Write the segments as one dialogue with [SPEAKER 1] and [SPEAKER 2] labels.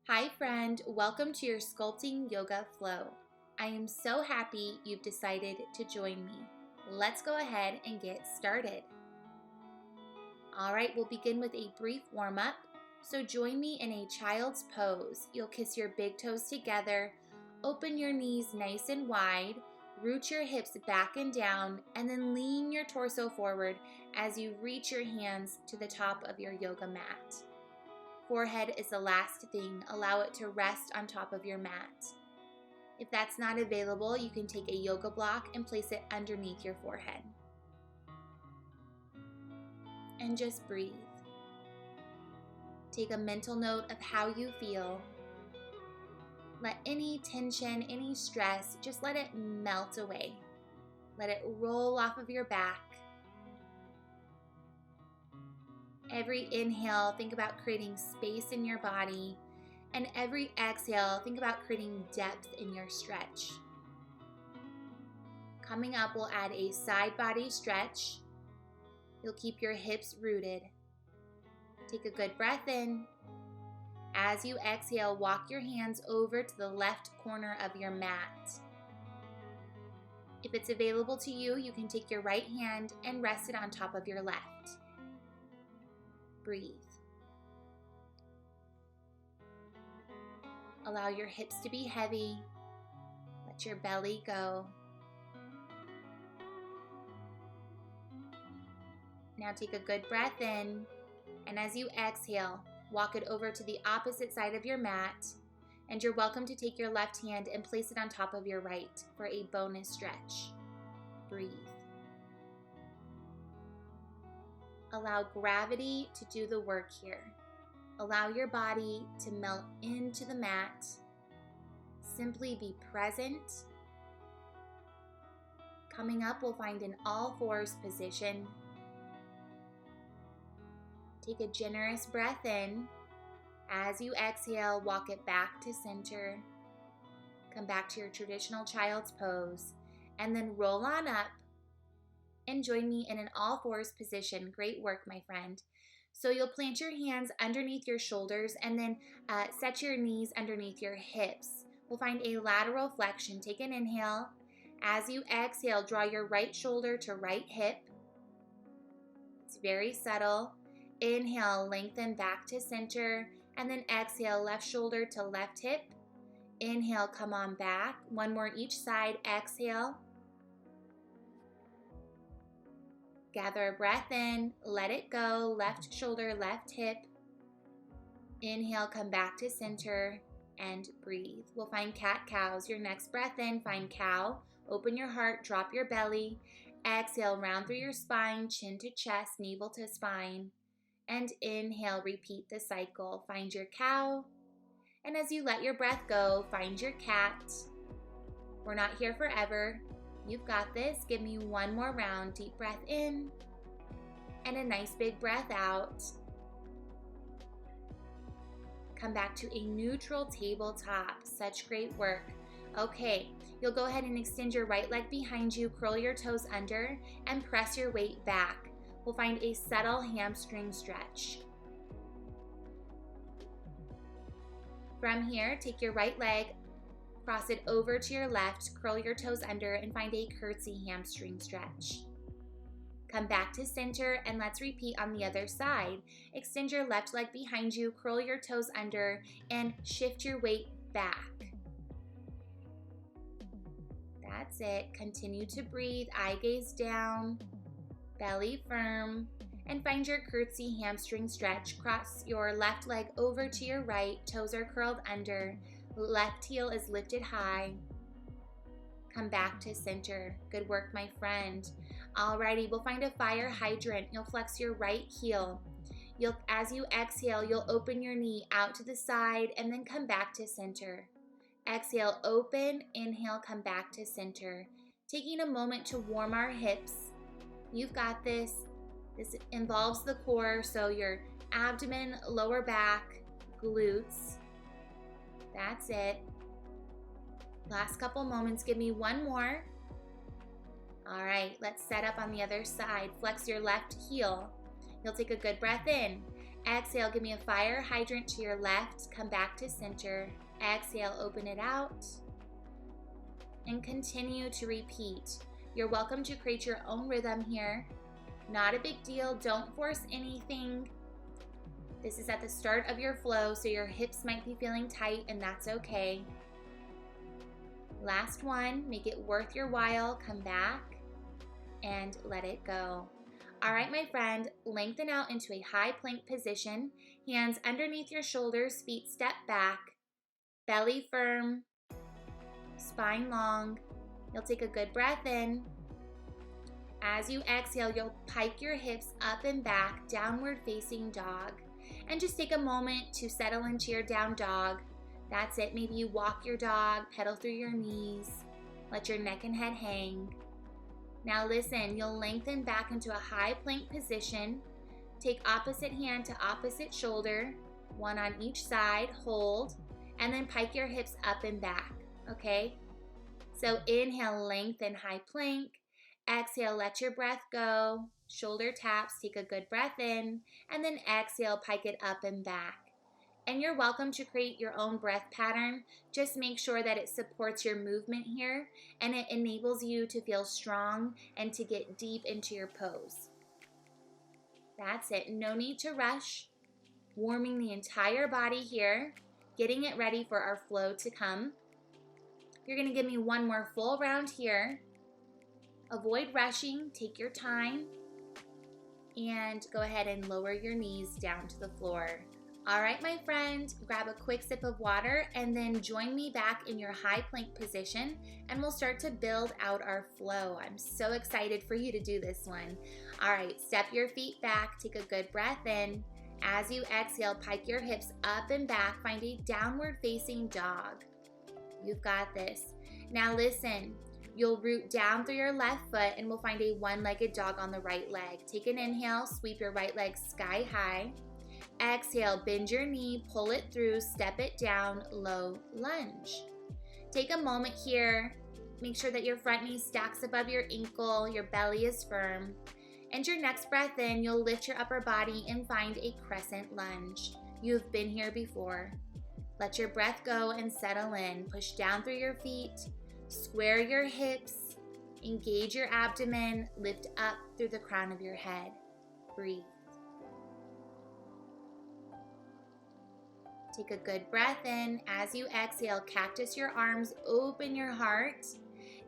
[SPEAKER 1] Hi friend, welcome to your Sculpting Yoga Flow. I am so happy you've decided to join me. Let's go ahead and get started. All right, we'll begin with a brief warm-up. So join me in a child's pose. You'll kiss your big toes together, open your knees nice and wide, root your hips back and down, and then lean your torso forward as you reach your hands to the top of your yoga mat. Forehead is the last thing. Allow it to rest on top of your mat. If that's not available, you can take a yoga block and place it underneath your forehead. And just breathe. Take a mental note of how you feel. Let any tension, any stress, just let it melt away. Let it roll off of your back. Every inhale, think about creating space in your body. And every exhale, think about creating depth in your stretch. Coming up, we'll add a side body stretch. You'll keep your hips rooted. Take a good breath in. As you exhale, walk your hands over to the left corner of your mat. If it's available to you, you can take your right hand and rest it on top of your left. Breathe. Allow your hips to be heavy. Let your belly go. Now take a good breath in, and as you exhale, walk it over to the opposite side of your mat, and you're welcome to take your left hand and place it on top of your right for a bonus stretch. Breathe. Allow gravity to do the work here. Allow your body to melt into the mat. Simply be present. Coming up, we'll find an all fours position. Take a generous breath in. As you exhale, walk it back to center. Come back to your traditional child's pose, and then roll on up and join me in an all fours position. Great work, my friend. So you'll plant your hands underneath your shoulders and then set your knees underneath your hips. We'll find a lateral flexion. Take an inhale. As you exhale, draw your right shoulder to right hip. It's very subtle. Inhale, lengthen back to center, and then exhale, left shoulder to left hip. Inhale, come on back. One more each side. Exhale. Gather a breath in, let it go, left shoulder, left hip. Inhale, come back to center, and breathe. We'll find cat-cows. Your next breath in, find cow. Open your heart, drop your belly. Exhale, round through your spine, chin to chest, navel to spine. And inhale, repeat the cycle. Find your cow. And as you let your breath go, find your cat. We're not here forever. You've got this. Give me one more round. Deep breath in and a nice big breath out. Come back to a neutral tabletop. Such great work. Okay, you'll go ahead and extend your right leg behind you, curl your toes under, and press your weight back. We'll find a subtle hamstring stretch. From here, take your right leg, cross it over to your left, curl your toes under, and find a curtsy hamstring stretch. Come back to center, and let's repeat on the other side. Extend your left leg behind you, curl your toes under, and shift your weight back. That's it. Continue to breathe, eye gaze down, belly firm, and find your curtsy hamstring stretch. Cross your left leg over to your right, toes are curled under, left heel is lifted high. Come back to center. Good work, my friend. Alrighty, we'll find a fire hydrant. You'll flex your right heel. As you exhale, you'll open your knee out to the side and then come back to center. Exhale, open, inhale, come back to center. Taking a moment to warm our hips. You've got this. This involves the core, so your abdomen, lower back, glutes. That's it. Last couple moments. Give me one more. All right, let's set up on the other side. Flex your left heel. You'll take a good breath in. Exhale, give me a fire hydrant to your left. Come back to center. Exhale, open it out. And continue to repeat. You're welcome to create your own rhythm here. Not a big deal. Don't force anything. This is at the start of your flow, so your hips might be feeling tight, and that's okay. Last one. Make it worth your while. Come back and let it go. All right, my friend, lengthen out into a high plank position. Hands underneath your shoulders, feet step back, belly firm, spine long. You'll take a good breath in. As you exhale, you'll pike your hips up and back, downward facing dog. And just take a moment to settle into your down dog. That's it. Maybe you walk your dog, pedal through your knees, let your neck and head hang. Now listen, you'll lengthen back into a high plank position. Take opposite hand to opposite shoulder, one on each side, hold, and then pike your hips up and back, okay? So inhale, lengthen, high plank. Exhale, let your breath go. Shoulder taps, take a good breath in, and then exhale, pike it up and back. And you're welcome to create your own breath pattern. Just make sure that it supports your movement here and it enables you to feel strong and to get deep into your pose. That's it. No need to rush. Warming the entire body here, getting it ready for our flow to come. You're going to give me one more full round here. Avoid rushing. Take your time. And go ahead and lower your knees down to the floor. All right, my friend, grab a quick sip of water and then join me back in your high plank position and we'll start to build out our flow. I'm so excited for you to do this one. All right, step your feet back, take a good breath in. As you exhale, pike your hips up and back, find a downward facing dog. You've got this. Now listen, you'll root down through your left foot and we'll find a one-legged dog on the right leg. Take an inhale, sweep your right leg sky high. Exhale, bend your knee, pull it through, step it down, low lunge. Take a moment here. Make sure that your front knee stacks above your ankle, your belly is firm. And your next breath in, you'll lift your upper body and find a crescent lunge. You've been here before. Let your breath go and settle in. Push down through your feet, square your hips, engage your abdomen, lift up through the crown of your head. Breathe. Take a good breath in. As you exhale, cactus your arms, open your heart.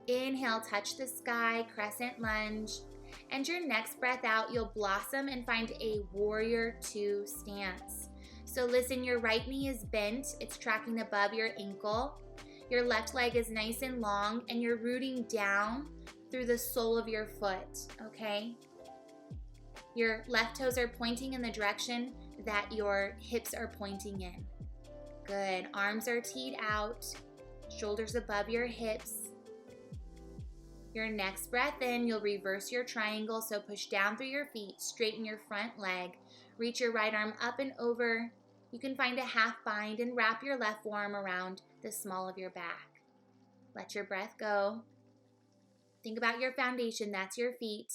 [SPEAKER 1] Inhale, touch the sky, crescent lunge. And your next breath out, you'll blossom and find a warrior two stance. So listen, your right knee is bent. It's tracking above your ankle. Your left leg is nice and long and you're rooting down through the sole of your foot, okay? Your left toes are pointing in the direction that your hips are pointing in. Good. Arms are teed out, shoulders above your hips. Your next breath in, you'll reverse your triangle, so push down through your feet, straighten your front leg, reach your right arm up and over. You can find a half bind and wrap your left forearm around the small of your back. Let your breath go. Think about your foundation, that's your feet.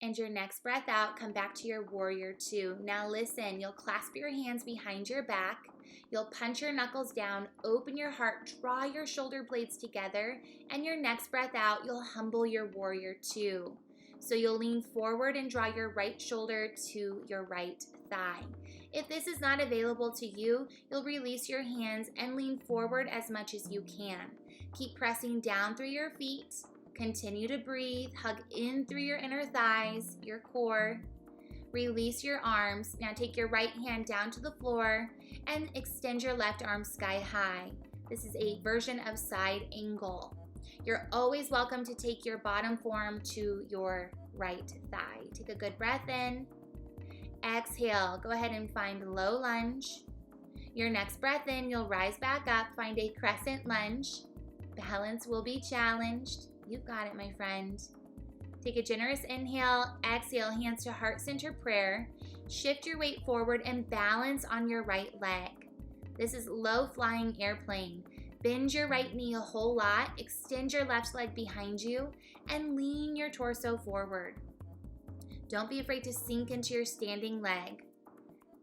[SPEAKER 1] And your next breath out, come back to your warrior two. Now listen, you'll clasp your hands behind your back. You'll punch your knuckles down, open your heart, draw your shoulder blades together. And your next breath out, you'll humble your warrior two. So you'll lean forward and draw your right shoulder to your right thigh. If this is not available to you, you'll release your hands and lean forward as much as you can. Keep pressing down through your feet. Continue to breathe, hug in through your inner thighs, your core. Release your arms. Now take your right hand down to the floor and extend your left arm sky high. This is a version of side angle. You're always welcome to take your bottom forearm to your right thigh. Take a good breath in. Exhale, go ahead and find low lunge. Your next breath in, you'll rise back up, find a crescent lunge. Balance will be challenged. You've got it, my friend. Take a generous inhale, exhale, hands to heart center prayer. Shift your weight forward and balance on your right leg. This is low flying airplane. Bend your right knee a whole lot, extend your left leg behind you, and lean your torso forward. Don't be afraid to sink into your standing leg.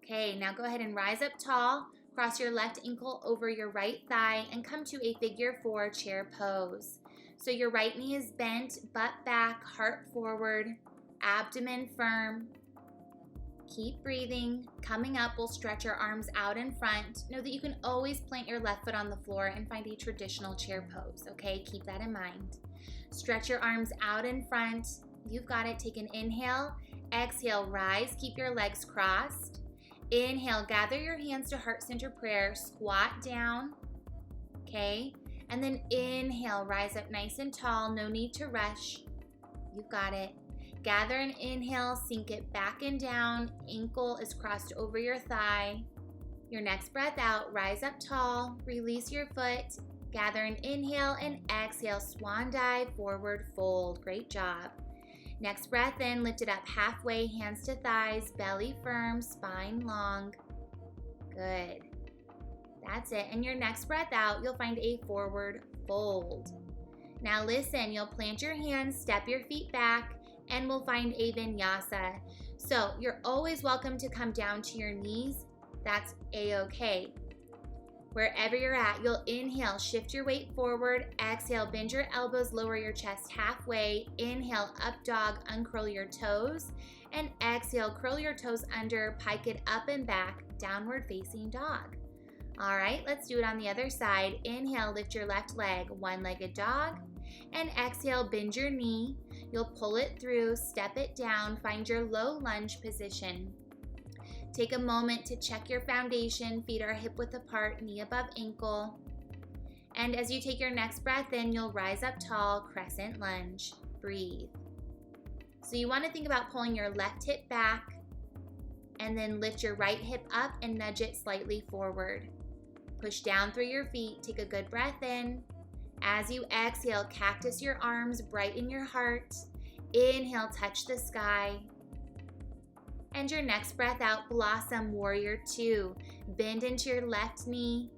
[SPEAKER 1] Okay, now go ahead and rise up tall. Cross your left ankle over your right thigh and come to a figure 4 chair pose. So your right knee is bent, butt back, heart forward, abdomen firm. Keep breathing. Coming up, we'll stretch our arms out in front. Know that you can always plant your left foot on the floor and find a traditional chair pose, okay? Keep that in mind. Stretch your arms out in front. You've got it. Take an inhale. Exhale, rise. Keep your legs crossed. Inhale, gather your hands to heart center prayer. Squat down, okay? And then inhale, rise up nice and tall. No need to rush. You've got it. Gather and inhale, sink it back and down. Ankle is crossed over your thigh. Your next breath out, rise up tall. Release your foot. Gather and inhale and exhale. Swan dive, forward fold. Great job. Next breath in, lift it up halfway, hands to thighs, belly firm, spine long. Good. That's it. And your next breath out, you'll find a forward fold. Now listen, you'll plant your hands, step your feet back, and we'll find a vinyasa. So you're always welcome to come down to your knees. That's a-okay. Wherever you're at, you'll inhale, shift your weight forward. Exhale, bend your elbows, lower your chest halfway. Inhale, up dog, uncurl your toes. And exhale, curl your toes under, pike it up and back, downward facing dog. All right, let's do it on the other side. Inhale, lift your left leg, one-legged dog. And exhale, bend your knee. You'll pull it through, step it down, find your low lunge position. Take a moment to check your foundation. Feet are hip width apart, knee above ankle. And as you take your next breath in, you'll rise up tall, crescent lunge. Breathe. So you want to think about pulling your left hip back and then lift your right hip up and nudge it slightly forward. Push down through your feet. Take a good breath in. As you exhale, cactus your arms, brighten your heart. Inhale, touch the sky. And your next breath out, blossom warrior 2. Bend into your left knee.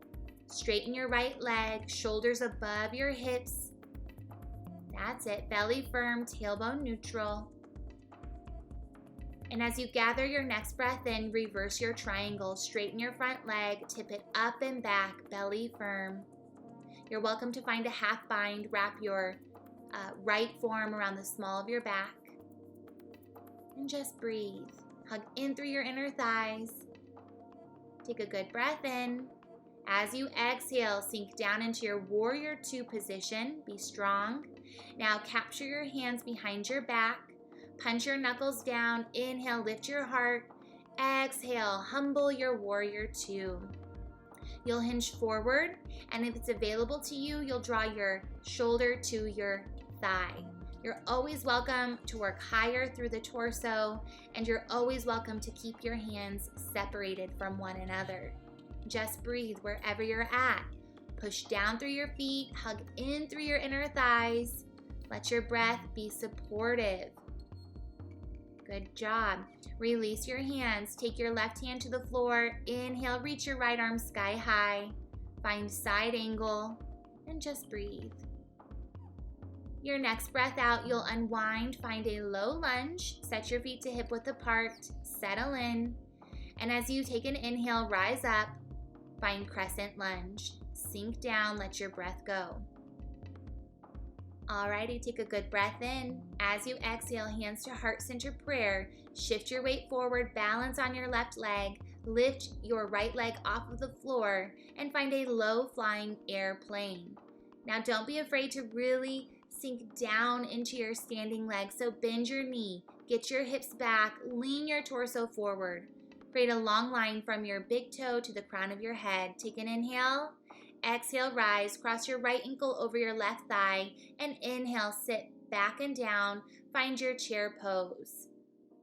[SPEAKER 1] Straighten your right leg, shoulders above your hips. That's it. Belly firm, tailbone neutral. And as you gather your next breath in, reverse your triangle. Straighten your front leg, tip it up and back, belly firm. You're welcome to find a half bind. Wrap your right forearm around the small of your back. And just breathe. Hug in through your inner thighs. Take a good breath in. As you exhale, sink down into your warrior 2 position. Be strong. Now capture your hands behind your back. Punch your knuckles down. Inhale, lift your heart. Exhale, humble your warrior 2. You'll hinge forward, and if it's available to you, you'll draw your shoulder to your thigh. You're always welcome to work higher through the torso, and you're always welcome to keep your hands separated from one another. Just breathe wherever you're at. Push down through your feet, hug in through your inner thighs. Let your breath be supportive. Good job. Release your hands. Take your left hand to the floor. Inhale, reach your right arm sky high. Find side angle, and just breathe. Your next breath out, you'll unwind, find a low lunge, set your feet to hip width apart, settle in. And as you take an inhale, rise up, find crescent lunge. Sink down, let your breath go. Alrighty, take a good breath in. As you exhale, hands to heart center prayer. Shift your weight forward, balance on your left leg, lift your right leg off of the floor, and find a low flying airplane. Now don't be afraid to really sink down into your standing leg. So bend your knee, get your hips back, lean your torso forward. Create a long line from your big toe to the crown of your head. Take an inhale. Exhale, rise. Cross your right ankle over your left thigh. And inhale, sit back and down. Find your chair pose.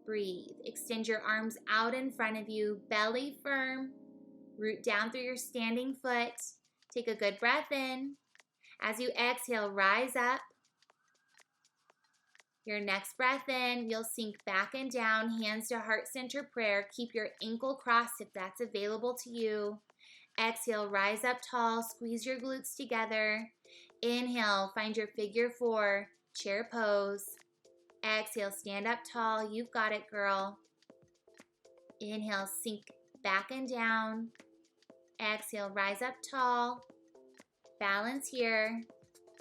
[SPEAKER 1] Breathe. Extend your arms out in front of you. Belly firm. Root down through your standing foot. Take a good breath in. As you exhale, rise up. Your next breath in, you'll sink back and down, hands to heart center prayer. Keep your ankle crossed if that's available to you. Exhale, rise up tall, squeeze your glutes together. Inhale, find your figure 4, chair pose. Exhale, stand up tall. You've got it, girl. Inhale, sink back and down. Exhale, rise up tall. Balance here.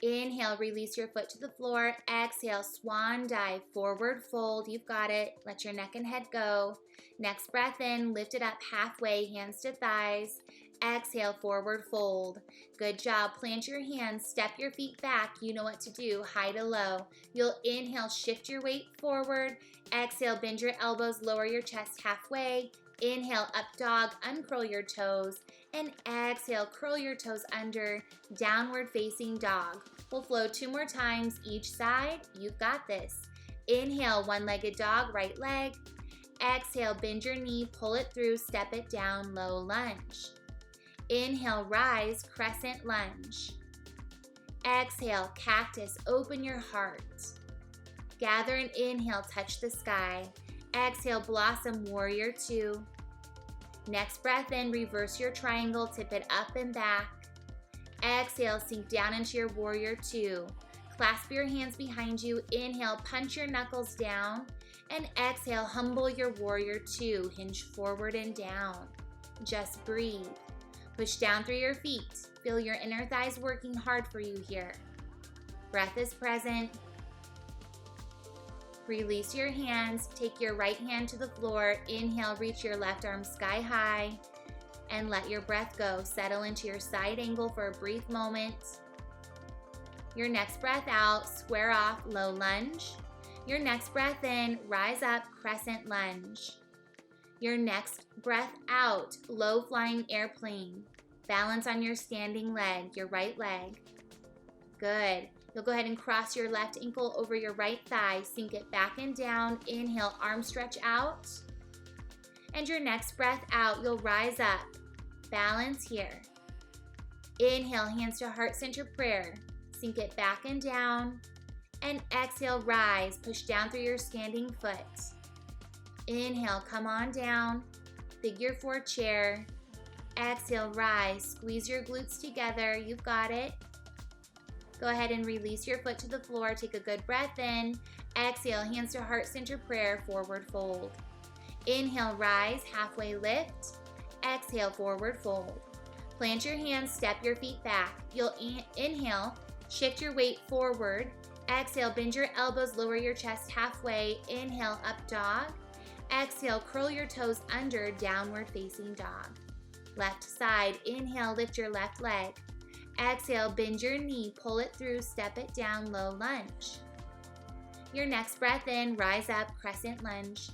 [SPEAKER 1] Inhale, release your foot to the floor. Exhale, swan dive, forward fold. You've got it. Let your neck and head go. Next breath in, lift it up halfway, hands to thighs. Exhale, forward fold. Good job. Plant your hands, step your feet back. You know what to do. High to low. You'll inhale, shift your weight forward. Exhale, bend your elbows, lower your chest halfway. Inhale, up dog, uncurl your toes. And exhale, curl your toes under, downward facing dog. We'll flow 2 more times each side. You've got this. Inhale, one-legged dog, right leg. Exhale, bend your knee, pull it through, step it down, low lunge. Inhale, rise, crescent lunge. Exhale, cactus, open your heart. Gather and inhale, touch the sky. Exhale, blossom, warrior 2. Next breath in, reverse your triangle, tip it up and back. Exhale, sink down into your warrior 2. Clasp your hands behind you. Inhale, punch your knuckles down. And exhale, humble your warrior 2. Hinge forward and down. Just breathe. Push down through your feet. Feel your inner thighs working hard for you here. Breath is present. Release your hands. Take your right hand to the floor. Inhale, reach your left arm sky high. And let your breath go. Settle into your side angle for a brief moment. Your next breath out, square off, low lunge. Your next breath in, rise up, crescent lunge. Your next breath out, low flying airplane. Balance on your standing leg, your right leg. Good. You'll go ahead and cross your left ankle over your right thigh. Sink it back and down. Inhale, arm stretch out. And your next breath out, you'll rise up. Balance here. Inhale, hands to heart center prayer. Sink it back and down. And exhale, rise. Push down through your standing foot. Inhale, come on down. Figure 4 chair. Exhale, rise. Squeeze your glutes together. You've got it. Go ahead and release your foot to the floor. Take a good breath in. Exhale, hands to heart center prayer, forward fold. Inhale, rise, halfway lift. Exhale, forward fold. Plant your hands, step your feet back. You'll inhale, shift your weight forward. Exhale, bend your elbows, lower your chest halfway. Inhale, up dog. Exhale, curl your toes under, downward facing dog. Left side, inhale, lift your left leg. Exhale, bend your knee, pull it through, step it down, low lunge. Your next breath in, rise up, crescent lunge.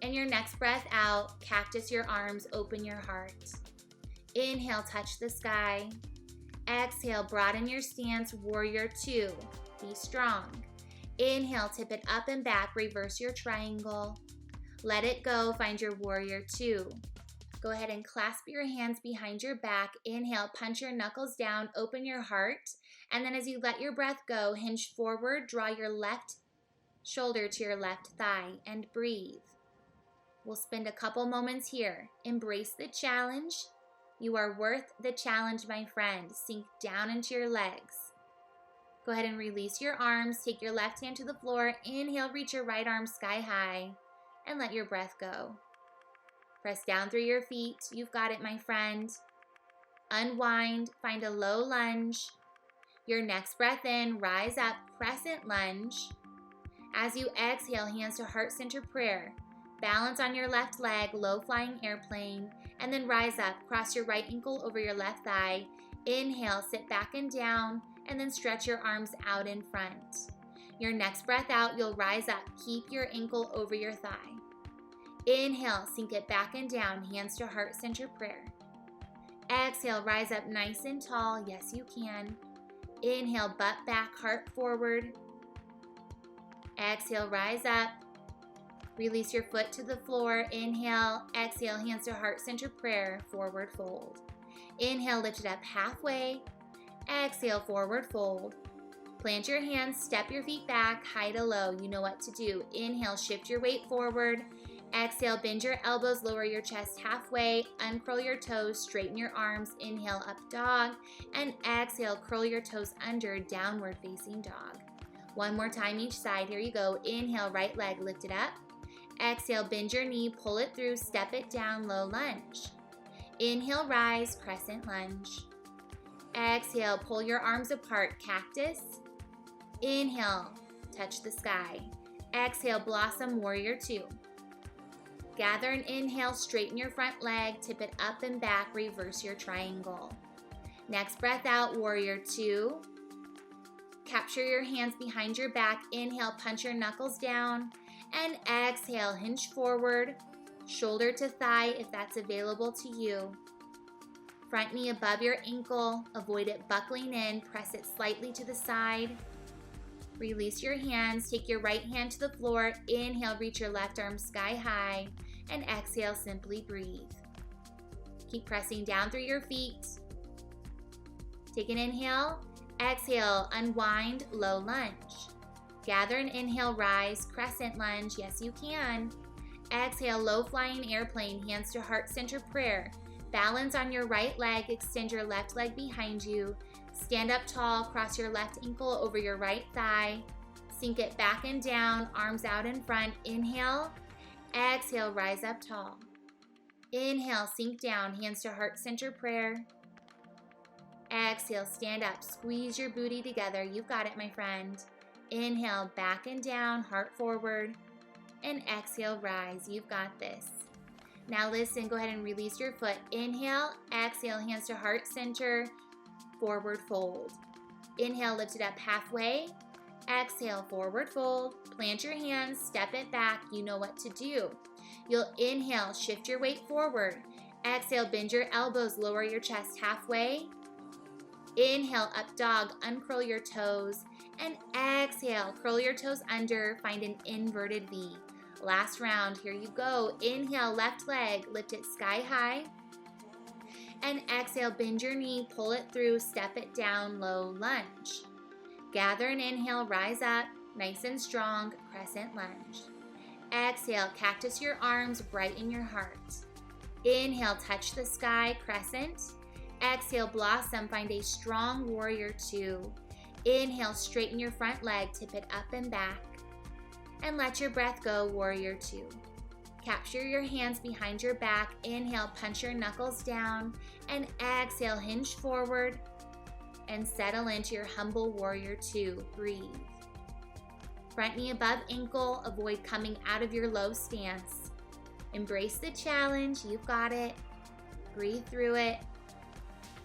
[SPEAKER 1] And your next breath out, cactus your arms, open your heart. Inhale, touch the sky. Exhale, broaden your stance, warrior 2. Be strong. Inhale, tip it up and back, reverse your triangle. Let it go, find your warrior 2. Go ahead and clasp your hands behind your back. Inhale, punch your knuckles down, open your heart. And then as you let your breath go, hinge forward, draw your left shoulder to your left thigh, and breathe. We'll spend a couple moments here. Embrace the challenge. You are worth the challenge, my friend. Sink down into your legs. Go ahead and release your arms. Take your left hand to the floor. Inhale, reach your right arm sky high, and let your breath go. Press down through your feet. You've got it, my friend. Unwind. Find a low lunge. Your next breath in, rise up, crescent lunge. As you exhale, hands to heart center prayer. Balance on your left leg, low flying airplane, and then rise up. Cross your right ankle over your left thigh. Inhale, sit back and down, and then stretch your arms out in front. Your next breath out, you'll rise up. Keep your ankle over your thigh. Inhale, sink it back and down, hands to heart center prayer. Exhale, rise up nice and tall. Yes, you can. Inhale, butt back, heart forward. Exhale, rise up. Release your foot to the floor. Inhale, exhale, hands to heart center prayer, forward fold. Inhale, lift it up halfway. Exhale, forward fold. Plant your hands, step your feet back, high to low. You know what to do. Inhale, shift your weight forward. Exhale, bend your elbows, lower your chest halfway, uncurl your toes, straighten your arms. Inhale, up dog, and exhale, curl your toes under, downward facing dog. One more time each side. Here you go. Inhale, right leg, lift it up. Exhale, bend your knee, pull it through, step it down, low lunge. Inhale, rise, crescent lunge. Exhale, pull your arms apart, cactus. Inhale, touch the sky. Exhale, blossom, warrior two. Gather and inhale, straighten your front leg, tip it up and back, reverse your triangle. Next breath out, warrior two. Capture your hands behind your back. Inhale, punch your knuckles down. And exhale, hinge forward, shoulder to thigh if that's available to you. Front knee above your ankle, avoid it buckling in, press it slightly to the side. Release your hands, take your right hand to the floor. Inhale, reach your left arm sky high. And exhale, simply breathe. Keep pressing down through your feet. Take an inhale. Exhale, unwind, low lunge. Gather and inhale, rise, crescent lunge. Yes, you can. Exhale, low flying airplane, hands to heart center prayer. Balance on your right leg, extend your left leg behind you. Stand up tall, cross your left ankle over your right thigh. Sink it back and down, arms out in front. Inhale, exhale, rise up tall. Inhale, sink down, hands to heart center prayer. Exhale, stand up, squeeze your booty together. You've got it, my friend. Inhale, back and down, heart forward. And exhale, rise. You've got this. Now listen, go ahead and release your foot. Inhale, exhale, hands to heart center, forward fold. Inhale, lift it up halfway. Exhale, forward fold. Plant your hands, step it back. You know what to do. You'll inhale, shift your weight forward. Exhale, bend your elbows, lower your chest halfway. Inhale, up dog, uncurl your toes. And exhale, curl your toes under, find an inverted V. Last round, here you go. Inhale, left leg, lift it sky high. And exhale, bend your knee, pull it through, step it down, low lunge. Gather and inhale, rise up, nice and strong, crescent lunge. Exhale, cactus your arms, brighten your heart. Inhale, touch the sky, crescent. Exhale, blossom, find a strong warrior two. Inhale, straighten your front leg, tip it up and back. And let your breath go, warrior two. Capture your hands behind your back. Inhale, punch your knuckles down. And exhale, hinge forward. And settle into your humble warrior two. Breathe. Front knee above ankle. Avoid coming out of your low stance. Embrace the challenge. You've got it. Breathe through it.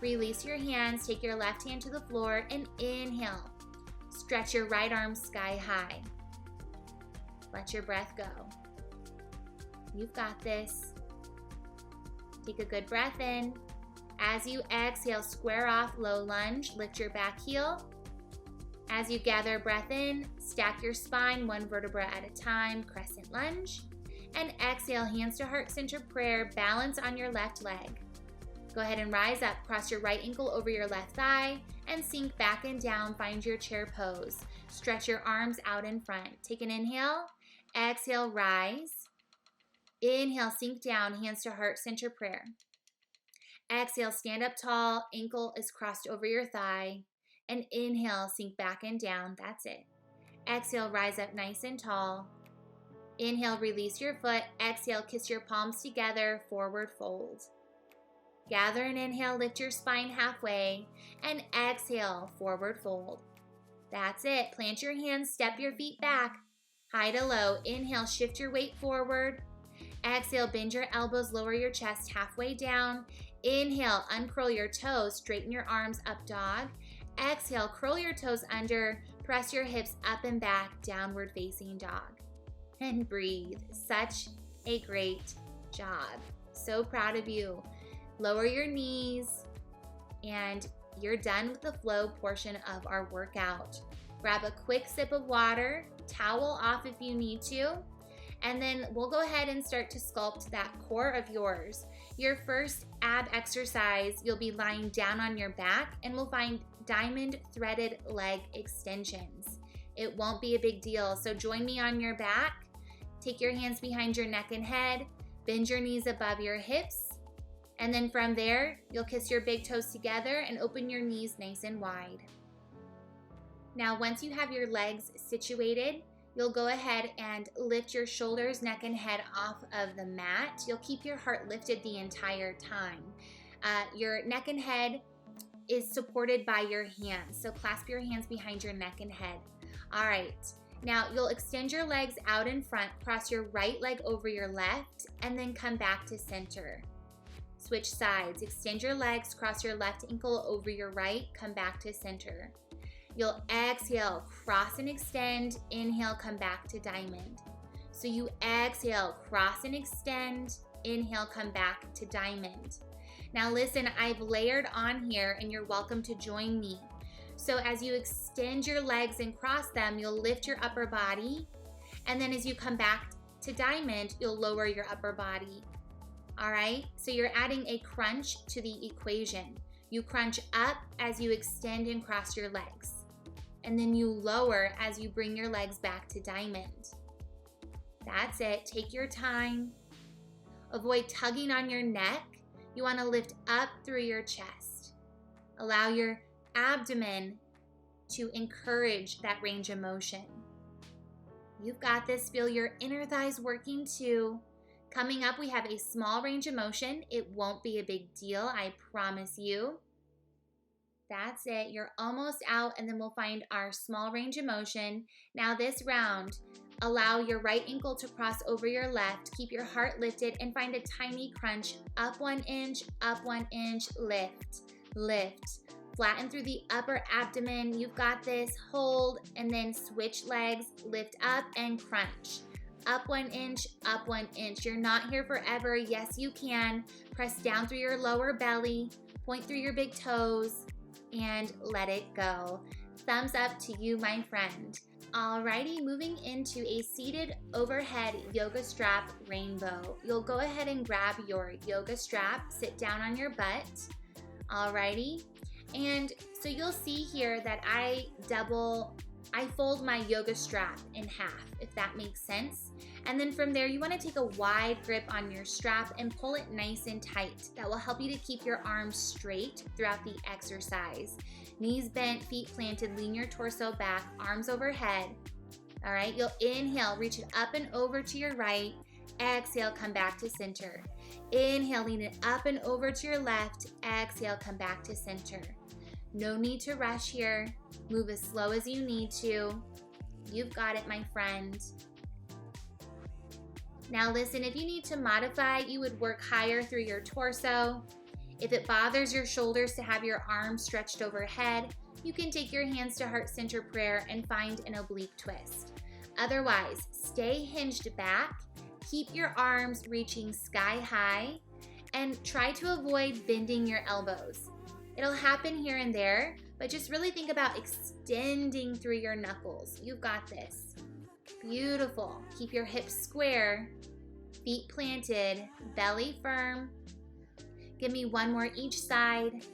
[SPEAKER 1] Release your hands. Take your left hand to the floor and inhale. Stretch your right arm sky high. Let your breath go. You've got this. Take a good breath in. As you exhale, square off, low lunge. Lift your back heel. As you gather breath in, stack your spine one vertebra at a time, crescent lunge. And exhale, hands to heart center prayer, balance on your left leg. Go ahead and rise up, cross your right ankle over your left thigh, and sink back and down, find your chair pose. Stretch your arms out in front. Take an inhale, exhale, rise. Inhale, sink down, hands to heart center prayer. Exhale, stand up tall, ankle is crossed over your thigh. And inhale, sink back and down, that's it. Exhale, rise up nice and tall. Inhale, release your foot. Exhale, kiss your palms together, forward fold. Gather and inhale, lift your spine halfway, and exhale, forward fold. That's it. Plant your hands, step your feet back, high to low. Inhale, shift your weight forward. Exhale, bend your elbows, lower your chest halfway down. Inhale, uncurl your toes, straighten your arms, up dog. Exhale, curl your toes under, press your hips up and back, downward facing dog. And breathe. Such a great job. So proud of you. Lower your knees, and you're done with the flow portion of our workout. Grab a quick sip of water, towel off if you need to, and then we'll go ahead and start to sculpt that core of yours. Your first ab exercise, you'll be lying down on your back, and we'll find diamond threaded leg extensions. It won't be a big deal, so join me on your back. Take your hands behind your neck and head, bend your knees above your hips, and then from there, you'll kiss your big toes together and open your knees nice and wide. Now, once you have your legs situated, you'll go ahead and lift your shoulders, neck, and head off of the mat. You'll keep your heart lifted the entire time. Your neck and head is supported by your hands. So clasp your hands behind your neck and head. All right. Now you'll extend your legs out in front, cross your right leg over your left, and then come back to center. Switch sides. Extend your legs, cross your left ankle over your right, come back to center. You'll exhale, cross and extend, inhale, come back to diamond. So you exhale, cross and extend, inhale, come back to diamond. Now listen, I've layered on here and you're welcome to join me. So as you extend your legs and cross them, you'll lift your upper body. And then as you come back to diamond, you'll lower your upper body. All right, so you're adding a crunch to the equation. You crunch up as you extend and cross your legs. And then you lower as you bring your legs back to diamond. That's it, take your time. Avoid tugging on your neck. You wanna lift up through your chest. Allow your abdomen to encourage that range of motion. You've got this. Feel your inner thighs working too. Coming up, we have a small range of motion. It won't be a big deal, I promise you. That's it. You're almost out, and then we'll find our small range of motion. Now this round, allow your right ankle to cross over your left. Keep your heart lifted and find a tiny crunch. Up 1 inch, lift, lift. Flatten through the upper abdomen. You've got this. Hold, and then switch legs. Lift up and crunch. Up 1 inch, up 1 inch. You're not here forever. Yes, you can. Press down through your lower belly. Point through your big toes and let it go. Thumbs up to you, my friend. Alrighty, moving into a seated overhead yoga strap rainbow. You'll go ahead and grab your yoga strap. Sit down on your butt. Alrighty. And so you'll see here that I fold my yoga strap in half, if that makes sense. And then from there, you want to take a wide grip on your strap and pull it nice and tight. That will help you to keep your arms straight throughout the exercise. Knees bent, feet planted, lean your torso back, arms overhead. All right, you'll inhale, reach it up and over to your right. Exhale, come back to center. Inhale, lean it up and over to your left. Exhale, come back to center. No need to rush here. Move as slow as you need to. You've got it, my friend. Now listen, if you need to modify, you would work higher through your torso. If it bothers your shoulders to have your arms stretched overhead, you can take your hands to heart center prayer and find an oblique twist. Otherwise, stay hinged back, keep your arms reaching sky high, and try to avoid bending your elbows. It'll happen here and there, but just really think about extending through your knuckles. You've got this. Beautiful. Keep your hips square, feet planted, belly firm. Give me one more each side.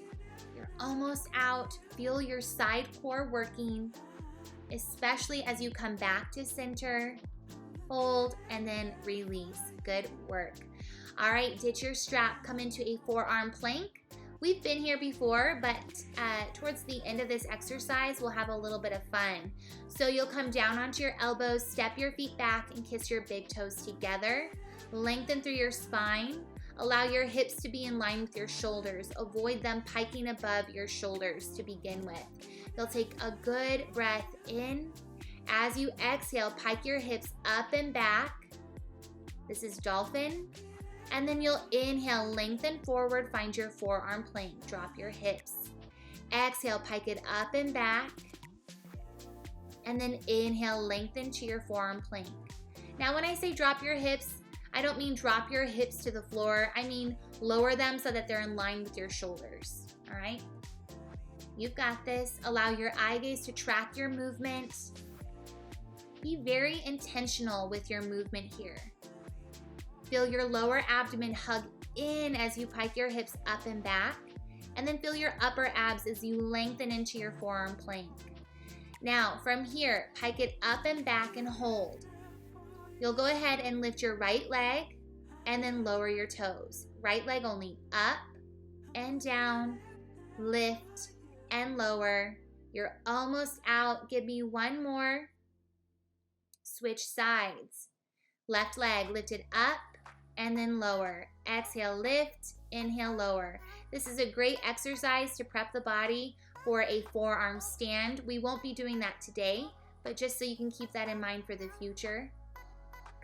[SPEAKER 1] You're almost out. Feel your side core working, especially as you come back to center. Hold and then release. Good work. All right, ditch your strap. Come into a forearm plank. We've been here before, but towards the end of this exercise, we'll have a little bit of fun. So you'll come down onto your elbows, step your feet back, and kiss your big toes together. Lengthen through your spine. Allow your hips to be in line with your shoulders. Avoid them piking above your shoulders to begin with. You'll take a good breath in. As you exhale, pike your hips up and back. This is dolphin. And then you'll inhale, lengthen forward, find your forearm plank. Drop your hips. Exhale, pike it up and back. And then inhale, lengthen to your forearm plank. Now when I say drop your hips, I don't mean drop your hips to the floor. I mean lower them so that they're in line with your shoulders. All right? You've got this. Allow your eye gaze to track your movement. Be very intentional with your movement here. Feel your lower abdomen hug in as you pike your hips up and back. And then feel your upper abs as you lengthen into your forearm plank. Now, from here, pike it up and back and hold. You'll go ahead and lift your right leg and then lower your toes. Right leg only. Up and down, lift and lower. You're almost out. Give me one more. Switch sides. Left leg lifted up and then lower. Exhale, lift, inhale, lower. This is a great exercise to prep the body for a forearm stand. We won't be doing that today, but just so you can keep that in mind for the future.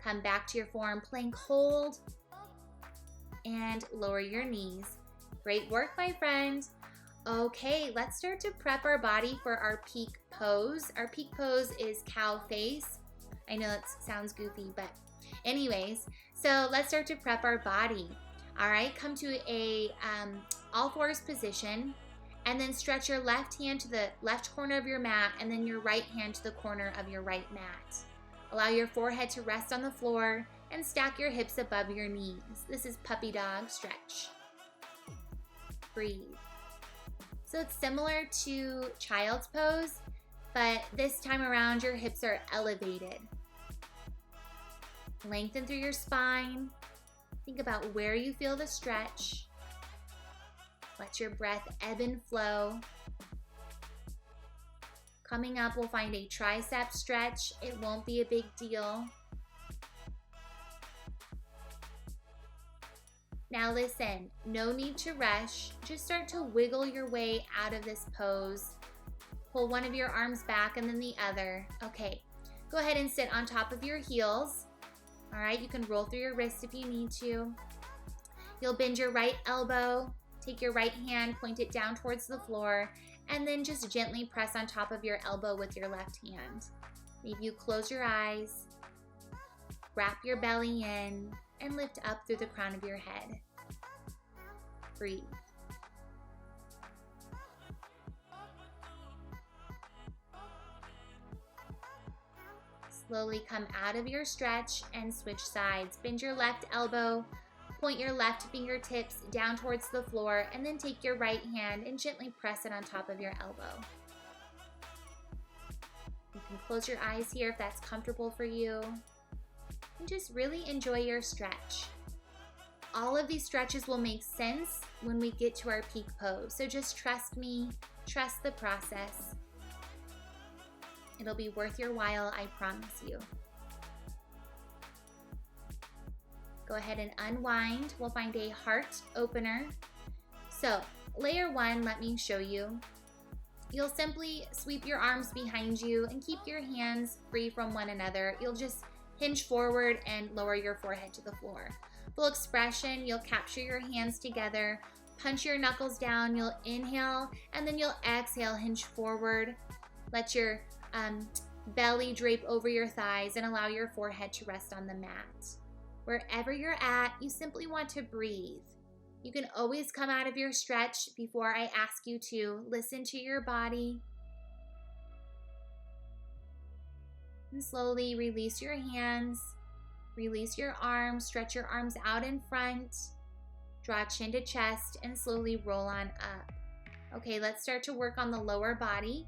[SPEAKER 1] Come back to your forearm plank hold and lower your knees. Great work, my friend. Okay, let's start to prep our body for our peak pose. Our peak pose is cow face. I know it sounds goofy, but anyways, so let's start to prep our body. All right, come to a all fours position, and then stretch your left hand to the left corner of your mat, and then your right hand to the corner of your right mat. Allow your forehead to rest on the floor and stack your hips above your knees. This is puppy dog stretch. Breathe. So it's similar to child's pose, but this time around your hips are elevated. Lengthen through your spine. Think about where you feel the stretch. Let your breath ebb and flow. Coming up, we'll find a tricep stretch. It won't be a big deal. Now listen, no need to rush. Just start to wiggle your way out of this pose. Pull one of your arms back and then the other. Okay, go ahead and sit on top of your heels. All right, you can roll through your wrists if you need to. You'll bend your right elbow, take your right hand, point it down towards the floor, and then just gently press on top of your elbow with your left hand. Maybe you close your eyes, wrap your belly in, and lift up through the crown of your head. Breathe. Slowly come out of your stretch and switch sides. Bend your left elbow, point your left fingertips down towards the floor, and then take your right hand and gently press it on top of your elbow. You can close your eyes here if that's comfortable for you. And just really enjoy your stretch. All of these stretches will make sense when we get to our peak pose. So just trust me, trust the process. It'll be worth your while, I promise you. Go ahead and unwind. We'll find a heart opener. So layer one, let me show you. You'll simply sweep your arms behind you and keep your hands free from one another. You'll just hinge forward and lower your forehead to the floor. Full expression, you'll capture your hands together, punch your knuckles down, you'll inhale, and then you'll exhale, hinge forward. Let your belly drape over your thighs and allow your forehead to rest on the mat. Wherever you're at, you simply want to breathe. You can always come out of your stretch before I ask you to. Listen to your body. And slowly release your hands, release your arms, stretch your arms out in front, draw chin to chest, and slowly roll on up. Okay, let's start to work on the lower body.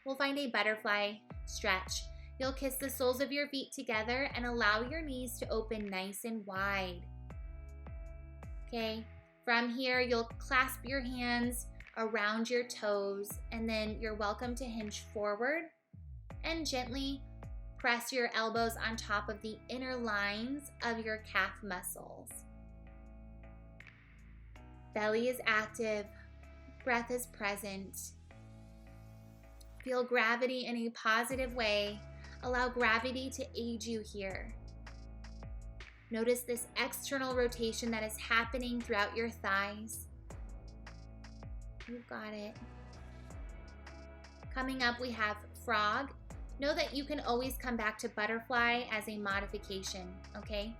[SPEAKER 1] We'll find a butterfly stretch. You'll kiss the soles of your feet together and allow your knees to open nice and wide. Okay, from here, you'll clasp your hands around your toes, and then you're welcome to hinge forward and gently press your elbows on top of the inner lines of your calf muscles. Belly is active, breath is present. Feel gravity in a positive way. Allow gravity to aid you here. Notice this external rotation that is happening throughout your thighs. You've got it. Coming up, we have frog. Know that you can always come back to butterfly as a modification, okay?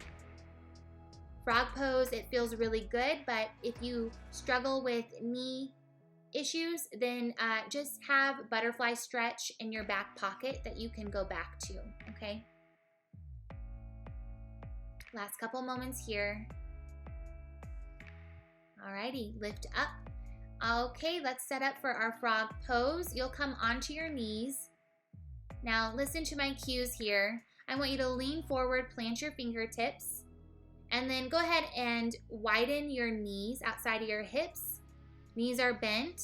[SPEAKER 1] Frog pose, it feels really good, but if you struggle with knee issues, then just have butterfly stretch in your back pocket that you can go back to, okay? Last couple moments here. Alrighty, lift up. Okay, let's set up for our frog pose. You'll come onto your knees. Now listen to my cues here. I want you to lean forward, plant your fingertips, and then go ahead and widen your knees outside of your hips. Knees are bent.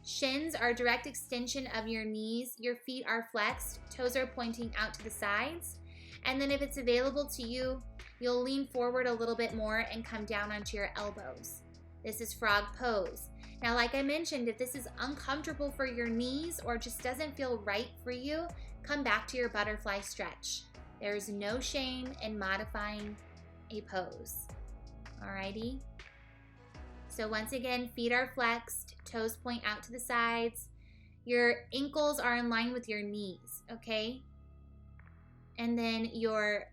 [SPEAKER 1] Shins are a direct extension of your knees. Your feet are flexed, toes are pointing out to the sides. And then if it's available to you, you'll lean forward a little bit more and come down onto your elbows. This is frog pose. Now, like I mentioned, if this is uncomfortable for your knees or just doesn't feel right for you, come back to your butterfly stretch. There's no shame in modifying a pose. Alrighty? So once again, feet are flexed, toes point out to the sides. Your ankles are in line with your knees, okay? And then your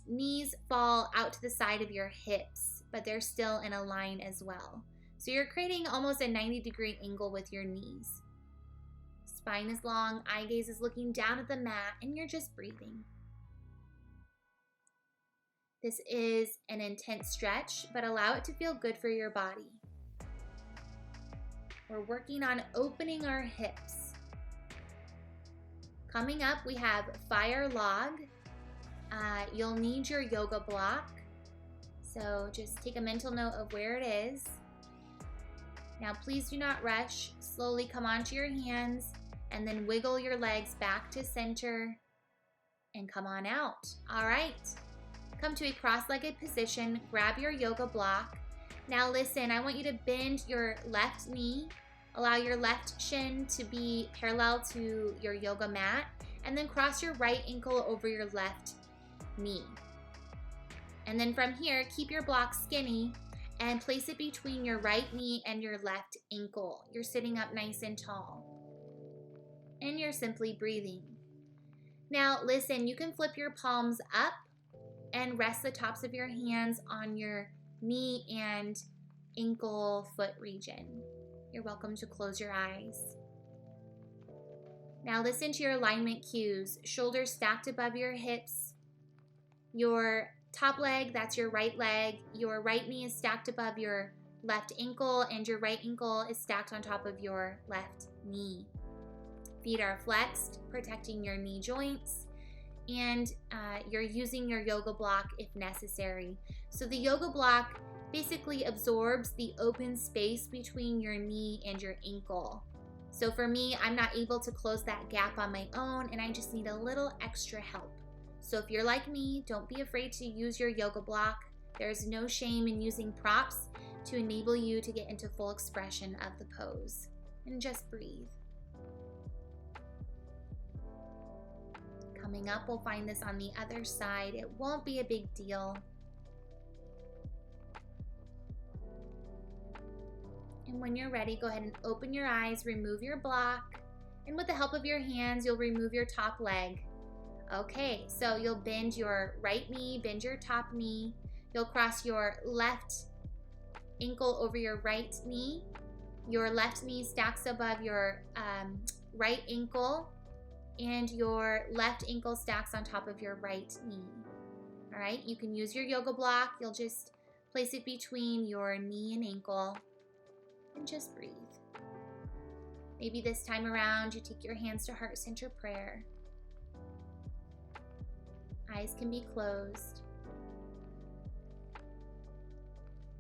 [SPEAKER 1] knees fall out to the side of your hips, but they're still in a line as well. So you're creating almost a 90-degree angle with your knees. Spine is long, eye gaze is looking down at the mat, and you're just breathing. This is an intense stretch, but allow it to feel good for your body. We're working on opening our hips. Coming up, we have fire log. You'll need your yoga block. So just take a mental note of where it is. Now, please do not rush. Slowly come onto your hands and then wiggle your legs back to center and come on out. All right. Come to a cross-legged position. Grab your yoga block. Now listen, I want you to bend your left knee. Allow your left shin to be parallel to your yoga mat, and then cross your right ankle over your left knee. And then from here, keep your block skinny and place it between your right knee and your left ankle. You're sitting up nice and tall. And you're simply breathing. Now listen, you can flip your palms up and rest the tops of your hands on your knee and ankle foot region. You're welcome to close your eyes. Now listen to your alignment cues. Shoulders stacked above your hips. Your top leg, that's your right leg. Your right knee is stacked above your left ankle, and your right ankle is stacked on top of your left knee. Feet are flexed, protecting your knee joints. And you're using your yoga block if necessary. So the yoga block basically absorbs the open space between your knee and your ankle. So for me, I'm not able to close that gap on my own, and I just need a little extra help. So if you're like me, don't be afraid to use your yoga block. There's no shame in using props to enable you to get into full expression of the pose. And just breathe. Coming up, we'll find this on the other side. It won't be a big deal. And when you're ready, go ahead and open your eyes, remove your block, and with the help of your hands, you'll remove your top leg. Okay, so you'll bend your right knee, bend your top knee. You'll cross your left ankle over your right knee. Your left knee stacks above your right ankle, and your left ankle stacks on top of your right knee. All right, you can use your yoga block. You'll just place it between your knee and ankle and just breathe. Maybe this time around, you take your hands to heart center prayer. Eyes can be closed.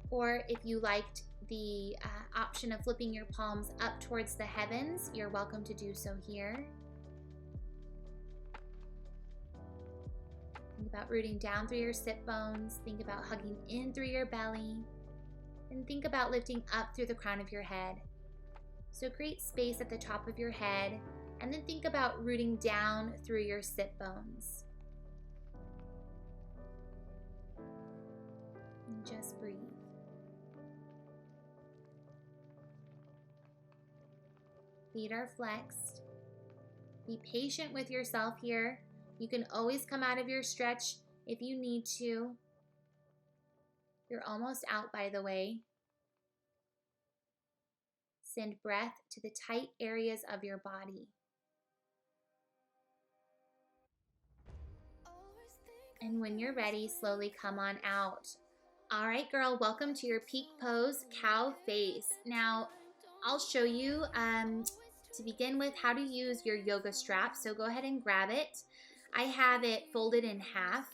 [SPEAKER 1] Or if you liked the option of flipping your palms up towards the heavens, you're welcome to do so here. Think about rooting down through your sit bones. Think about hugging in through your belly. And think about lifting up through the crown of your head. So create space at the top of your head, and then think about rooting down through your sit bones. And just breathe. Feet are flexed. Be patient with yourself here. You can always come out of your stretch if you need to. You're almost out, by the way. Send breath to the tight areas of your body. And when you're ready, slowly come on out. All right, girl, welcome to your peak pose, cow face. Now, I'll show you to begin with how to use your yoga strap. So go ahead and grab it. I have it folded in half.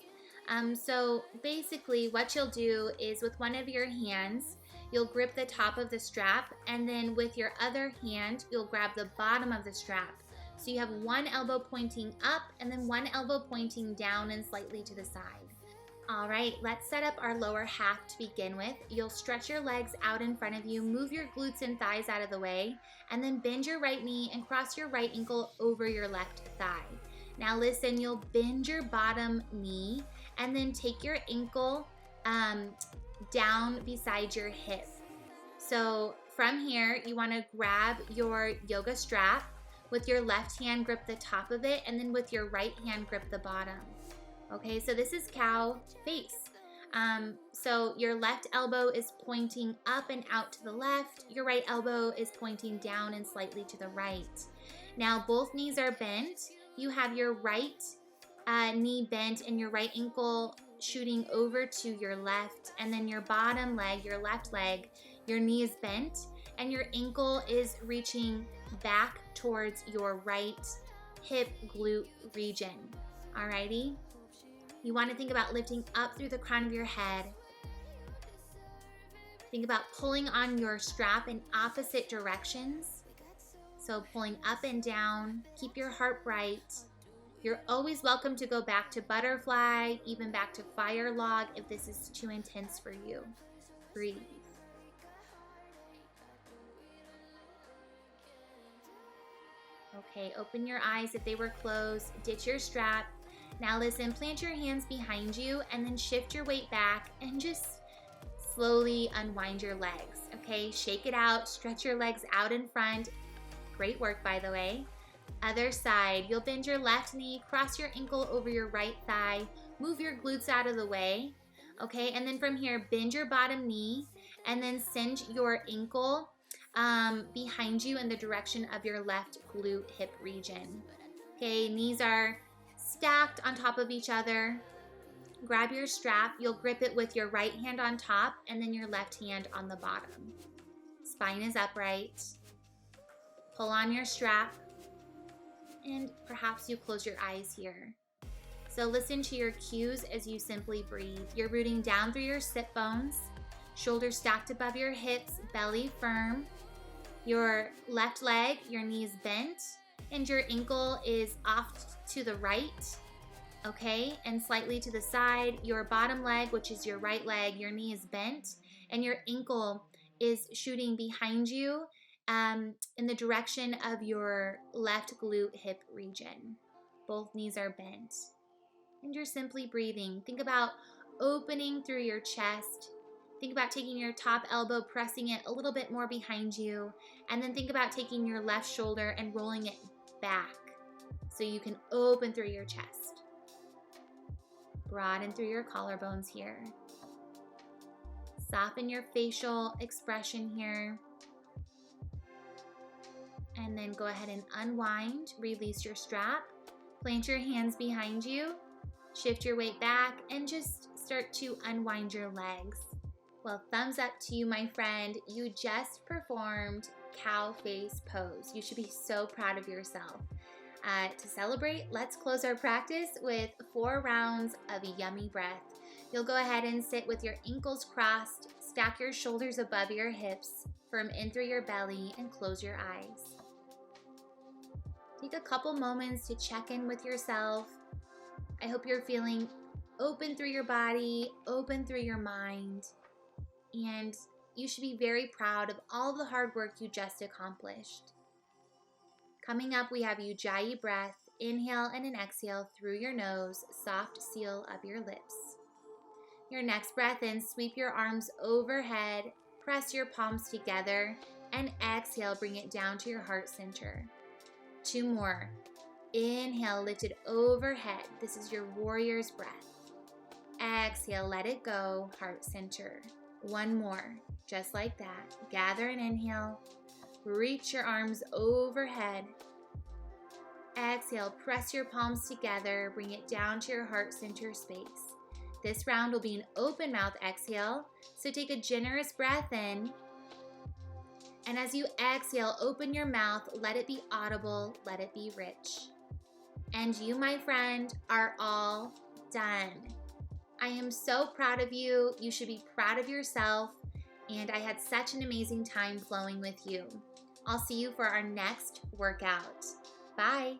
[SPEAKER 1] So basically what you'll do is with one of your hands, you'll grip the top of the strap, and then with your other hand, you'll grab the bottom of the strap. So you have one elbow pointing up and then one elbow pointing down and slightly to the side. All right, let's set up our lower half to begin with. You'll stretch your legs out in front of you, move your glutes and thighs out of the way, and then bend your right knee and cross your right ankle over your left thigh. Now listen, you'll bend your bottom knee and then take your ankle down beside your hip. So from here, you want to grab your yoga strap. With your left hand, grip the top of it, and then with your right hand, grip the bottom. Okay, so this is cow face. So your left elbow is pointing up and out to the left. Your right elbow is pointing down and slightly to the right. Now both knees are bent. You have your right knee bent and your right ankle shooting over to your left, and then your bottom leg, your left leg, your knee is bent and your ankle is reaching back towards your right hip glute region. Alrighty? You want to think about lifting up through the crown of your head. Think about pulling on your strap in opposite directions. So pulling up and down. Keep your heart bright. You're always welcome to go back to butterfly, even back to fire log if this is too intense for you. Breathe. Okay, open your eyes if they were closed. Ditch your strap. Now listen, plant your hands behind you and then shift your weight back and just slowly unwind your legs. Okay, shake it out, stretch your legs out in front. Great work, by the way. Other side, you'll bend your left knee, cross your ankle over your right thigh, move your glutes out of the way. Okay, and then from here, bend your bottom knee and then send your ankle behind you in the direction of your left glute hip region. Okay, knees are stacked on top of each other. Grab your strap. You'll grip it with your right hand on top and then your left hand on the bottom. Spine is upright. Pull on your strap and perhaps you close your eyes here. So listen to your cues as you simply breathe. You're rooting down through your sit bones, shoulders stacked above your hips, belly firm. Your left leg, your knees bent, and your ankle is off to the right, okay, and slightly to the side. Your bottom leg, which is your right leg, your knee is bent, and your ankle is shooting behind you in the direction of your left glute hip region. Both knees are bent. And you're simply breathing. Think about opening through your chest. Think about taking your top elbow, pressing it a little bit more behind you, and then think about taking your left shoulder and rolling it back so you can open through your chest. Broaden through your collarbones here. Soften your facial expression here. And then go ahead and unwind, release your strap, plant your hands behind you, shift your weight back, and just start to unwind your legs. Well, thumbs up to you, my friend. You just performed cow face pose. You should be so proud of yourself. To celebrate, let's close our practice with 4 rounds of yummy breath. You'll go ahead and sit with your ankles crossed, stack your shoulders above your hips, firm in through your belly, and close your eyes. Take a couple moments to check in with yourself. I hope you're feeling open through your body, open through your mind, and you should be very proud of all the hard work you just accomplished. Coming up, we have Ujjayi breath. Inhale and an exhale through your nose, soft seal of your lips. Your next breath in, sweep your arms overhead, press your palms together, and exhale, bring it down to your heart center. 2 more. Inhale, lift it overhead. This is your warrior's breath. Exhale, let it go, heart center. 1 more, just like that. Gather and inhale. Reach your arms overhead. Exhale, press your palms together. Bring it down to your heart center space. This round will be an open mouth exhale, so take a generous breath in. And as you exhale, open your mouth, let it be audible, let it be rich. And you, my friend, are all done. I am so proud of you. You should be proud of yourself. and I had such an amazing time flowing with you. I'll see you for our next workout. Bye.